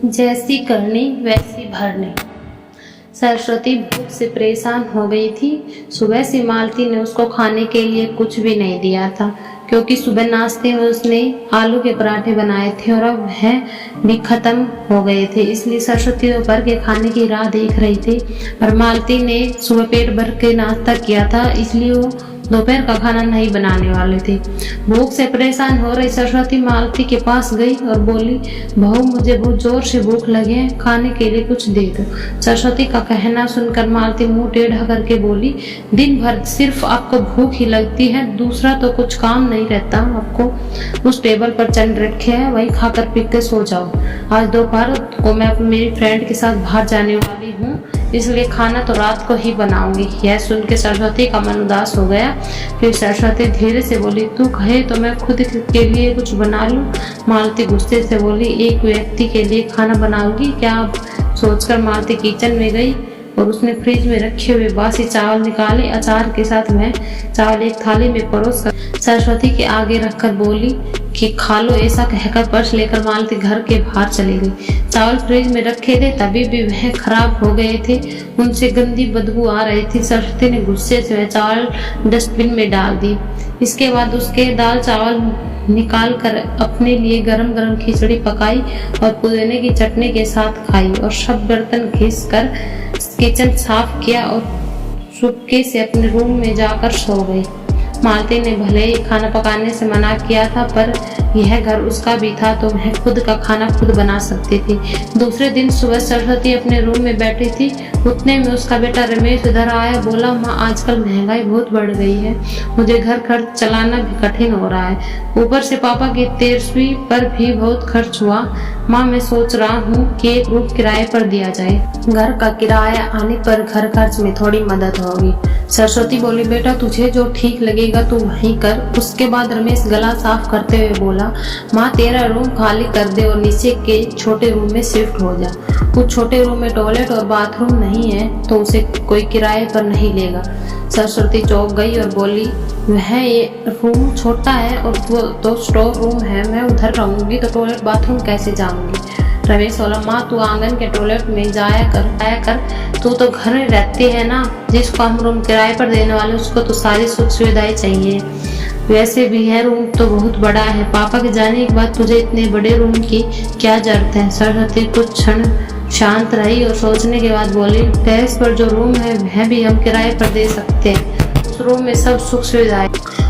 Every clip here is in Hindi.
जैसी करनी वैसी भरनी। सरस्वती भूख से परेशान हो गई थी। सुबह से मालती ने उसको खाने के लिए कुछ भी नहीं दिया था, क्योंकि सुबह नाश्ते में उसने आलू के पराठे बनाए थे और अब वह भी खत्म हो गए थे। इसलिए सरस्वती दोपहर के खाने की राह देख रही थी। और मालती ने सुबह पेट भर के नाश्ता किया था, इसलिए वो दोपहर का खाना नहीं बनाने वाले थे। भूख से परेशान हो रही सरस्वती मालती के पास गई और बोली, बहू मुझे बहुत जोर से भूख लगी है, खाने के लिए कुछ दे दो। सरस्वती का कहना सुनकर मालती मुंह टेढ़ा करके बोली, दिन भर सिर्फ आपको भूख ही लगती है, दूसरा तो कुछ काम नहीं रहता आपको। उस टेबल पर चने रखे हैं, वही खाकर पी के सो जाओ। आज दोपहर को मैं मेरी फ्रेंड के साथ बाहर जाने वाली हूँ, इसलिए खाना तो रात को ही बनाऊंगी। यह सुन के सरस्वती का मन उदास हो गया। फिर सरस्वती धीरे से बोली, तू कहे तो मैं खुद के लिए कुछ बना लूं। मालती गुस्से से बोली, एक व्यक्ति के लिए खाना बनाऊंगी क्या? सोचकर मालती किचन में गई और उसने फ्रिज में रखे हुए बासी चावल निकाले। अचार के साथ में चावल एक थाली में परोस कर सरस्वती के आगे रखकर बोली कि खा लो। ऐसा कहकर पर्स लेकर मालती घर के बाहर चली गई। चावल फ्रिज में रखे थे, तभी भी वह खराब हो गए थे, उनसे गंदी बदबू आ रही थी। सरस्वती ने गुस्से से वह चावल डस्टबिन में डाल दी। इसके बाद उसके दाल चावल निकाल कर अपने लिए गरम गरम खिचड़ी पकाई और पुदीने की चटनी के साथ खाई और सब बर्तन घिस कर किचन साफ किया और चुपके से अपने रूम में जाकर सो गई। मालती ने भले ही खाना पकाने से मना किया था, पर यह घर उसका भी था, तो वह खुद का खाना खुद बना सकती थी। दूसरे दिन सुबह सरस्वती अपने रूम में बैठी थी, उतने में उसका बेटा रमेश उधर आया। बोला, माँ आजकल महंगाई बहुत बढ़ गई है, मुझे घर खर्च चलाना भी कठिन हो रहा है, ऊपर से पापा की 13वीं पर भी बहुत खर्च हुआ। माँ मैं सोच रहा हूँ कि एक रूम किराए पर दिया जाए, घर का किराया आने पर घर खर्च में थोड़ी मदद होगी। सरस्वती बोली, बेटा तुझे जो ठीक लगेगा तू वहीं कर। उसके बाद रमेश गला साफ करते हुए बोला, माँ तेरा रूम खाली कर दे और नीचे के छोटे रूम में शिफ्ट हो जा। उस छोटे रूम में टॉयलेट और बाथरूम नहीं है तो उसे कोई किराए पर नहीं लेगा। सरस्वती चौंक गई और बोली, वह ये रूम छोटा है और वो तो स्टोर रूम है, मैं उधर रहूंगी तो टॉयलेट बाथरूम कैसे जाऊंगी? रमेश बोला, माँ तू आंगन के टॉयलेट में जाया कर, तू तो घर में रहती है ना, जिसको हम रूम किराए पर देने वाले उसको तो सारी सुख सुविधाएं चाहिए। वैसे भी है रूम तो बहुत बड़ा है, पापा के जाने के बाद तुझे इतने बड़े रूम की क्या जरूरत है? सरस्वती कुछ क्षण शांत रही और सोचने के बाद बोली, टेरेस पर जो रूम है वह भी हम किराए पर दे सकते हैं, उस रूम में सब सुख सुविधाएं।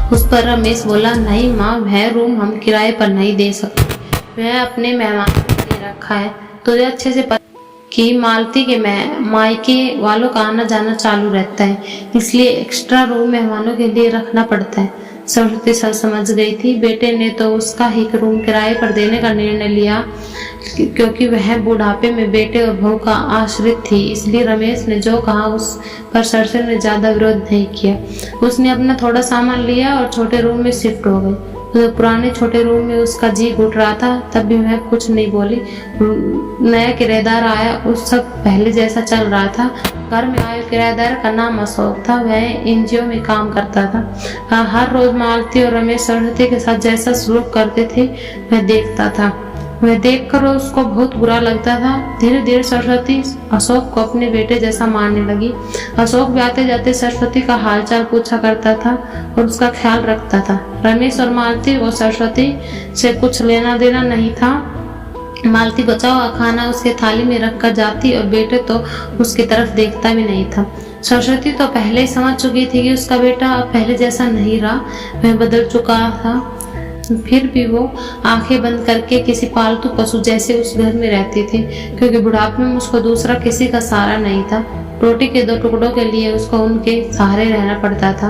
उस पर रमेश बोला, नहीं माँ वह रूम हम किराए पर नहीं दे सकते, वह अपने मेहमान के लिए रखा है। तुझे अच्छे से पता कि मालती के मायके वालों का आना जाना चालू रहता है, इसलिए एक्स्ट्रा रूम मेहमानों के लिए रखना पड़ता है। सरस्वती सब समझ गई थी। बेटे ने तो उसका ही रूम किराए पर देने का निर्णय लिया, क्योंकि वह बुढ़ापे में बेटे और बहू का आश्रित थी। इसलिए रमेश ने जो कहा उस पर सरस्वती ने ज्यादा विरोध नहीं किया। उसने अपना थोड़ा सामान लिया और छोटे रूम में शिफ्ट हो गई। तो पुराने छोटे रूम में उसका जी घुट रहा था, तब भी वह कुछ नहीं बोली। नया किराएदार आया, उस सब पहले जैसा चल रहा था। घर में आए किराएदार का नाम अशोक था, वह एनजीओ में काम करता था। हर रोज मालती और रमेश सरस्वती के साथ जैसा सलूक करते थे वह देखता था, वह देखकर उसको बहुत बुरा लगता था। धीरे धीरे सरस्वती अशोक को अपने बेटे जैसा मानने लगी। अशोक भी आते जाते सरस्वती का हालचाल पूछा करता था और उसका ख्याल रखता था। रमेश और मालती को सरस्वती से कुछ लेना देना नहीं था। मालती बचा हुआ खाना उसके थाली में रखकर जाती और बेटे तो उसकी तरफ देखता भी नहीं था। सरस्वती तो पहले ही समझ चुकी थी कि उसका बेटा अब पहले जैसा नहीं रहा, वह बदल चुका था। फिर भी वो आंखें बंद करके किसी पालतू पशु जैसे उस घर में रहती थी, क्योंकि बुढ़ापे में उसको दूसरा किसी का सहारा नहीं था। रोटी के 2 टुकड़ों के लिए उसको उनके सहारे रहना पड़ता था।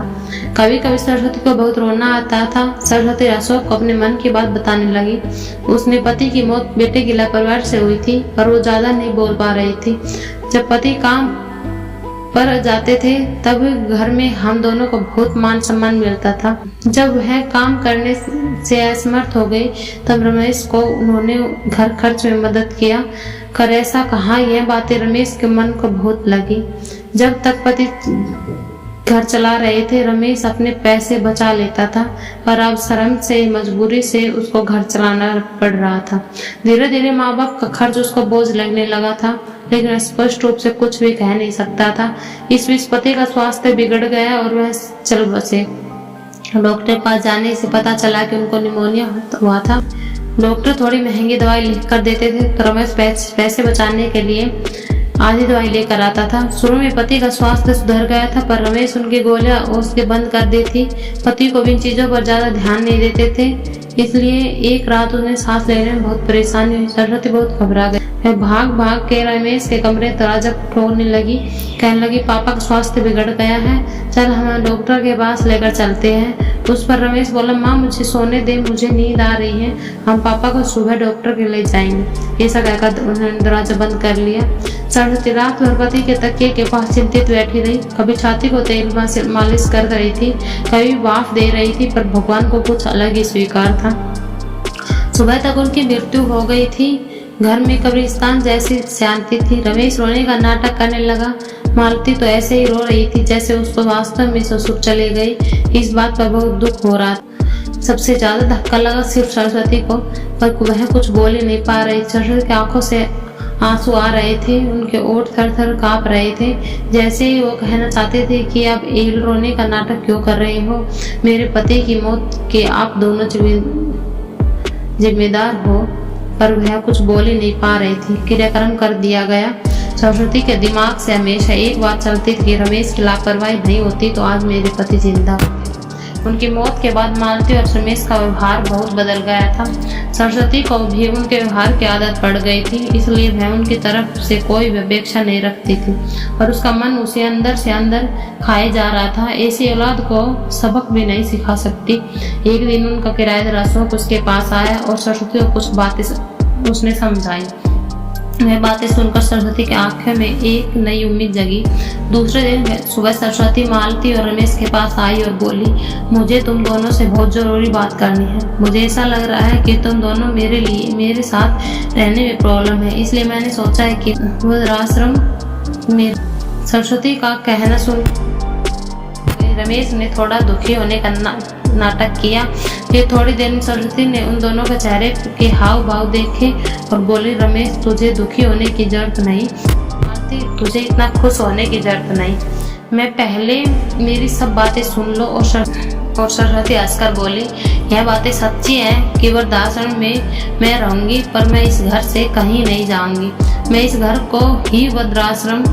कभी कभी सरस्वती को बहुत रोना आता था। सरस्वती अशोक को अपने मन की बात बताने लगी। उसने पति की मौत बेटे की लापरवाही से हुई थी, पर वो ज्यादा नहीं बोल पा रही थी। जब पति काम पर जाते थे तब घर में हम दोनों को बहुत मान सम्मान मिलता था। जब वह काम करने से असमर्थ हो गई तब रमेश को उन्होंने घर खर्च में मदद किया कर ऐसा कहा। यह बातें रमेश के मन को बहुत लगी। जब तक पति घर चला रहे थे। रमेश अपने पैसे बचा लेता था, पर अब शर्म से, मजबूरी से उसको घर चलाना पड़ रहा था। धीरे धीरे माँ बाप का खर्च उसको बोझ लगने लगा था, लेकिन स्पष्ट रूप से कुछ भी कह नहीं सकता था। इस बीच पति का स्वास्थ्य बिगड़ गया और वह चल बसे। डॉक्टर के पास जाने से पता चला कि उनको निमोनिया हुआ था। डॉक्टर थोड़ी महंगी दवाई लिख कर देते थे, तो रमेश पैसे बचाने के लिए आधी दवाई लेकर आता था। शुरू में पति का स्वास्थ्य सुधर गया था, पर रमेश उनकी गोलियां उसके बंद कर दी थी। पति को भी इन चीजों पर ज्यादा ध्यान नहीं देते थे, इसलिए एक रात उन्हें सांस लेने में बहुत परेशानी हुई। सरस्वती बहुत घबरा गई। वह भाग भाग के रमेश के कमरे दरवाजा ठोकने लगी, कहने लगी, पापा का स्वास्थ्य बिगड़ गया है, चल हम डॉक्टर के पास लेकर चलते हैं। उस पर रमेश बोला, माँ मुझे सोने दे, मुझे नींद आ रही है, हम पापा को सुबह डॉक्टर के ले जाएंगे। ऐसा कहकर उन्होंने दरवाजा बंद कर लिया। सरस्वती रात भर पति के तकिए के पास चिंतित बैठी रही। कभी छाती को तेल से मालिश कर रही थी, कभी भाप दे रही थी, पर भगवान को कुछ अलग ही स्वीकार था। सुबह तक उनकी मृत्यु हो गई थी। घर में कब्रिस्तान जैसी शांति थी। रमेश रोने का नाटक करने लगा। मालती तो ऐसे ही रो रही थी जैसे उसको वास्तव में ससुर चले गए। इस बात पर बहुत दुख हो रहा था। सबसे ज्यादा धक्का लगा सिर्फ सरस्वती को, पर वह कुछ बोल ही नहीं पा रही। सरस्वती की आंखों से आंसू आ रहे थे, उनके ओठ थर थर कांप रहे थे, जैसे ही वो कहना चाहते थे कि अब एल रोने का नाटक क्यों कर रहे हो, मेरे पति की मौत के आप दोनों जिम्मेदार हो। पर वह कुछ बोल ही नहीं पा रही थी। क्रियाक्रम कर दिया गया। सरस्वती के दिमाग से हमेशा एक बात चलती थी कि रमेश की लापरवाही नहीं होती तो आज मेरे पति जिंदा होते। उनकी मौत के बाद मालती और रमेश का व्यवहार बहुत बदल गया था। सरस्वती को भी उनके व्यवहार की आदत पड़ गई थी, इसलिए वह उनकी तरफ से कोई अपेक्षा नहीं रखती थी, और उसका मन उसे अंदर से अंदर खाए जा रहा था। ऐसी औलाद को सबक भी नहीं सिखा सकती। एक दिन उनका किराएदार अशोक उसके पास आया और सरस्वती को कुछ बातें उसने समझाई। वह बातें सुनकर सरस्वती की आंखों में एक नई उम्मीद जगी। दूसरे दिन सुबह सरस्वती मालती और रमेश के पास आई और बोली, मुझे तुम दोनों से बहुत जरूरी बात करनी है। मुझे ऐसा लग रहा है कि तुम दोनों मेरे साथ रहने में प्रॉब्लम है, इसलिए मैंने सोचा है कि वृद्धाश्रम में। सरस्वती का कहना सुन रमेश ने थोड़ा दुखी होने का नाटक किया। फिर थोड़ी देर में सरस्वती ने उन दोनों के चेहरे के हाव भाव देखे और बोली, रमेश तुझे दुखी होने की जरूरत नहीं, तुझे इतना खुश होने की जरूरत नहीं। मैं पहले मेरी सब बातें सुन लो। और सरस्वती हंसकर बोली, यह बातें सच्ची हैं कि वृद्धाश्रम में मैं रहूंगी, पर मैं इस घर से कहीं नहीं जाऊंगी। मैं इस घर को ही वृद्धाश्रम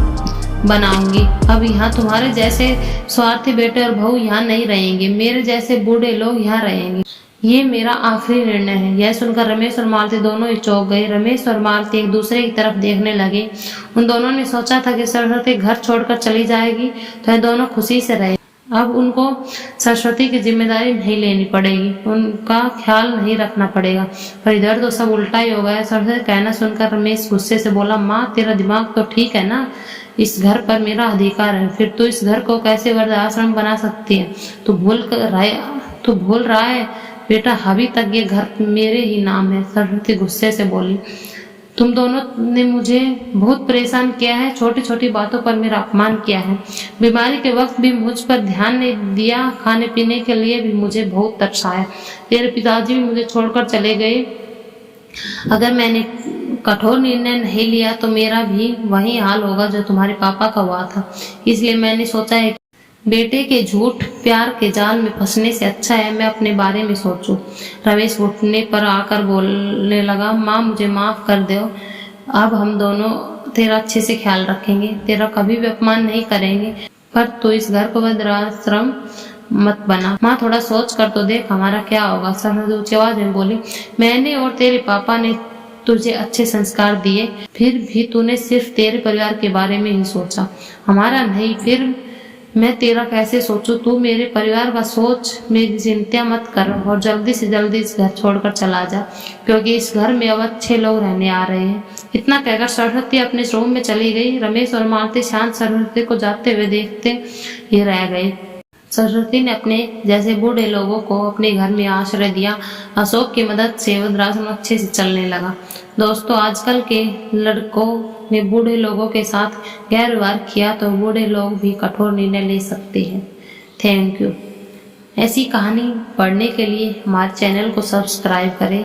बनाऊंगी। अब यहाँ तुम्हारे जैसे स्वार्थी बेटे और बहू यहाँ नहीं रहेंगे, मेरे जैसे बूढ़े लोग यहाँ रहेंगे। ये मेरा आखिरी निर्णय है। यह सुनकर रमेश और मालती दोनों ही चौंक गए। रमेश और मालती एक दूसरे की तरफ देखने लगे। उन दोनों ने सोचा था कि सरस्वती घर छोड़कर चली जाएगी तो ये दोनों खुशी से रहे। अब उनको सरस्वती की जिम्मेदारी नहीं लेनी पड़ेगी, उनका ख्याल नहीं रखना पड़ेगा। पर इधर तो सब उल्टा ही हो गया। सरस्वती कहना सुनकर रमेश गुस्से से बोला, माँ तेरा दिमाग तो ठीक है ना, इस घर पर मेरा अधिकार है, फिर तू इस घर को कैसे वृद्धाश्रम बना सकती है? तू भूल रहा है बेटा, अभी तक ये घर मेरे ही नाम है। सरस्वती गुस्से से बोली, तुम दोनों ने मुझे बहुत परेशान किया है, छोटी छोटी बातों पर मेरा अपमान किया है, बीमारी के वक्त भी मुझ पर ध्यान नहीं दिया, खाने पीने के लिए भी मुझे बहुत तरसाया। तेरे पिताजी भी मुझे छोड़कर चले गए। अगर मैंने कठोर निर्णय नहीं लिया तो मेरा भी वही हाल होगा जो तुम्हारे पापा का हुआ था। इसलिए मैंने सोचा है बेटे के झूठ प्यार के जाल में फंसने से अच्छा है मैं अपने बारे में सोचूं। रमेश घुटने पर आकर बोलने लगा, माँ मुझे माफ कर दो, अब हम दोनों तेरा अच्छे से ख्याल रखेंगे, तेरा कभी भी अपमान नहीं करेंगे, पर तू इस घर को वृद्धाश्रम मत बना। माँ थोड़ा सोच कर तो देख हमारा क्या होगा। सरस्वती ऊंची आवाज में बोली, मैंने और तेरे पापा ने तुझे अच्छे संस्कार दिए, फिर भी तूने सिर्फ तेरे परिवार के बारे में ही सोचा, हमारा नहीं। फिर मैं तेरा कैसे सोचूं? तू मेरे परिवार का सोच, मेरी चिंता मत कर और जल्दी से जल्दी इस घर छोड़कर चला जा, क्योंकि इस घर में अब अच्छे लोग रहने आ रहे हैं। इतना कहकर सरस्वती अपने रूम में चली गई। रमेश और मालती शांत सरस्वती को जाते हुए देखते ही रह गए। सरस्वती ने अपने जैसे बूढ़े लोगों को अपने घर में आश्रय दिया। अशोक की मदद से वृद्धाश्रम अच्छे से चलने लगा। दोस्तों, आजकल के लड़कों ने बूढ़े लोगों के साथ गैर व्यवहार किया तो बूढ़े लोग भी कठोर निर्णय ले सकते हैं। Thank you. ऐसी कहानी पढ़ने के लिए हमारे चैनल को सब्सक्राइब करें।